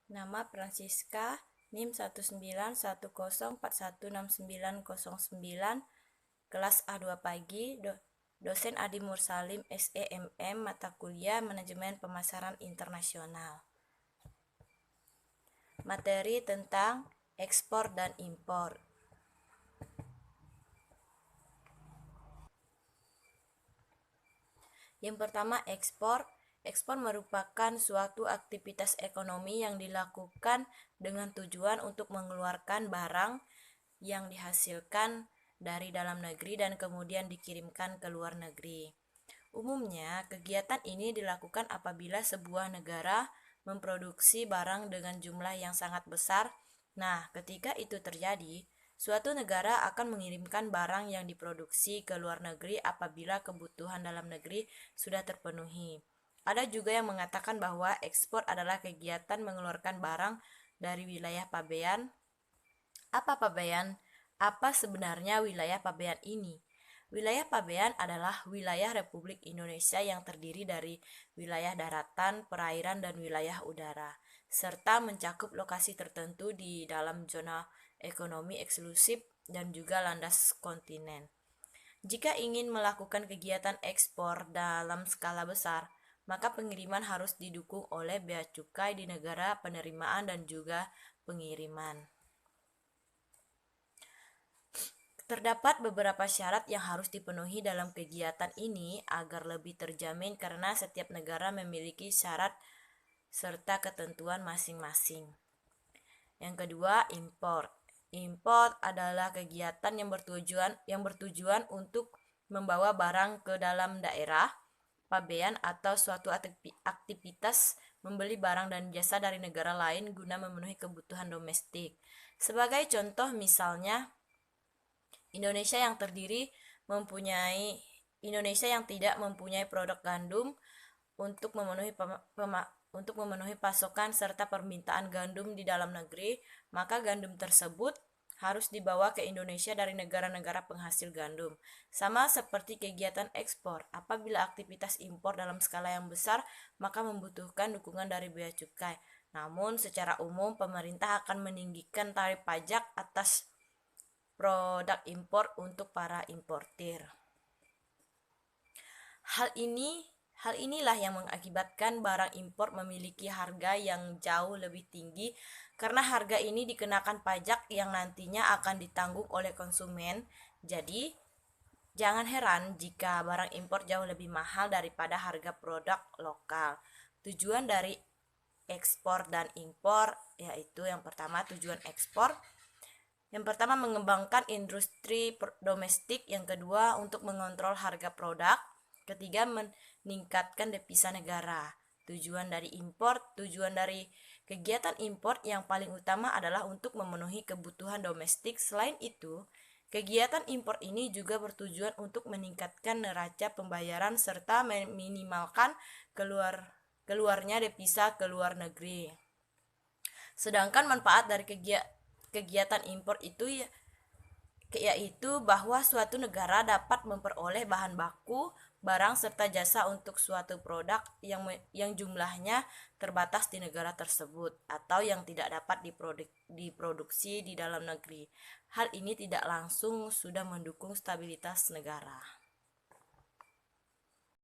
Nama Francisca, NIM 19104169909, kelas A2 pagi, dosen Adi Mursalim, SEMM, mata kuliah Manajemen Pemasaran Internasional. Materi tentang ekspor dan impor. Yang pertama, ekspor. Ekspor merupakan suatu aktivitas ekonomi yang dilakukan dengan tujuan untuk mengeluarkan barang yang dihasilkan dari dalam negeri dan kemudian dikirimkan ke luar negeri. Umumnya, kegiatan ini dilakukan apabila sebuah negara memproduksi barang dengan jumlah yang sangat besar. Nah, ketika itu terjadi, suatu negara akan mengirimkan barang yang diproduksi ke luar negeri apabila kebutuhan dalam negeri sudah terpenuhi. Ada juga yang mengatakan bahwa ekspor adalah kegiatan mengeluarkan barang dari wilayah pabean. Apa pabean? Apa sebenarnya wilayah pabean ini? Wilayah pabean adalah wilayah Republik Indonesia yang terdiri dari wilayah daratan, perairan, dan wilayah udara, serta mencakup lokasi tertentu di dalam zona ekonomi eksklusif dan juga landas kontinen. Jika ingin melakukan kegiatan ekspor dalam skala besar, maka pengiriman harus didukung oleh bea cukai di negara penerimaan dan juga pengiriman. Terdapat beberapa syarat yang harus dipenuhi dalam kegiatan ini agar lebih terjamin karena setiap negara memiliki syarat serta ketentuan masing-masing. Yang kedua, import. Import adalah kegiatan yang bertujuan untuk membawa barang ke dalam daerah pabean atau suatu aktivitas membeli barang dan jasa dari negara lain guna memenuhi kebutuhan domestik. Sebagai contoh misalnya Indonesia yang tidak mempunyai produk gandum untuk memenuhi pasokan serta permintaan gandum di dalam negeri, maka gandum tersebut harus dibawa ke Indonesia dari negara-negara penghasil gandum. Sama seperti kegiatan ekspor, apabila aktivitas impor dalam skala yang besar, maka membutuhkan dukungan dari bea cukai. Namun, secara umum, pemerintah akan meninggikan tarif pajak atas produk impor untuk para importir. Hal inilah yang mengakibatkan barang impor memiliki harga yang jauh lebih tinggi karena harga ini dikenakan pajak yang nantinya akan ditanggung oleh konsumen. Jadi, jangan heran jika barang impor jauh lebih mahal daripada harga produk lokal. Tujuan dari ekspor dan impor yaitu yang pertama tujuan ekspor. Yang pertama mengembangkan industri domestik, yang kedua untuk mengontrol harga produk, ketiga meningkatkan devisa negara. Tujuan dari kegiatan impor yang paling utama adalah untuk memenuhi kebutuhan domestik. Selain itu, kegiatan impor ini juga bertujuan untuk meningkatkan neraca pembayaran serta meminimalkan keluarnya devisa ke luar negeri. Sedangkan manfaat dari kegiatan impor itu yaitu bahwa suatu negara dapat memperoleh bahan baku, barang serta jasa untuk suatu produk yang jumlahnya terbatas di negara tersebut atau yang tidak dapat diproduksi di dalam negeri. Hal ini tidak langsung sudah mendukung stabilitas negara.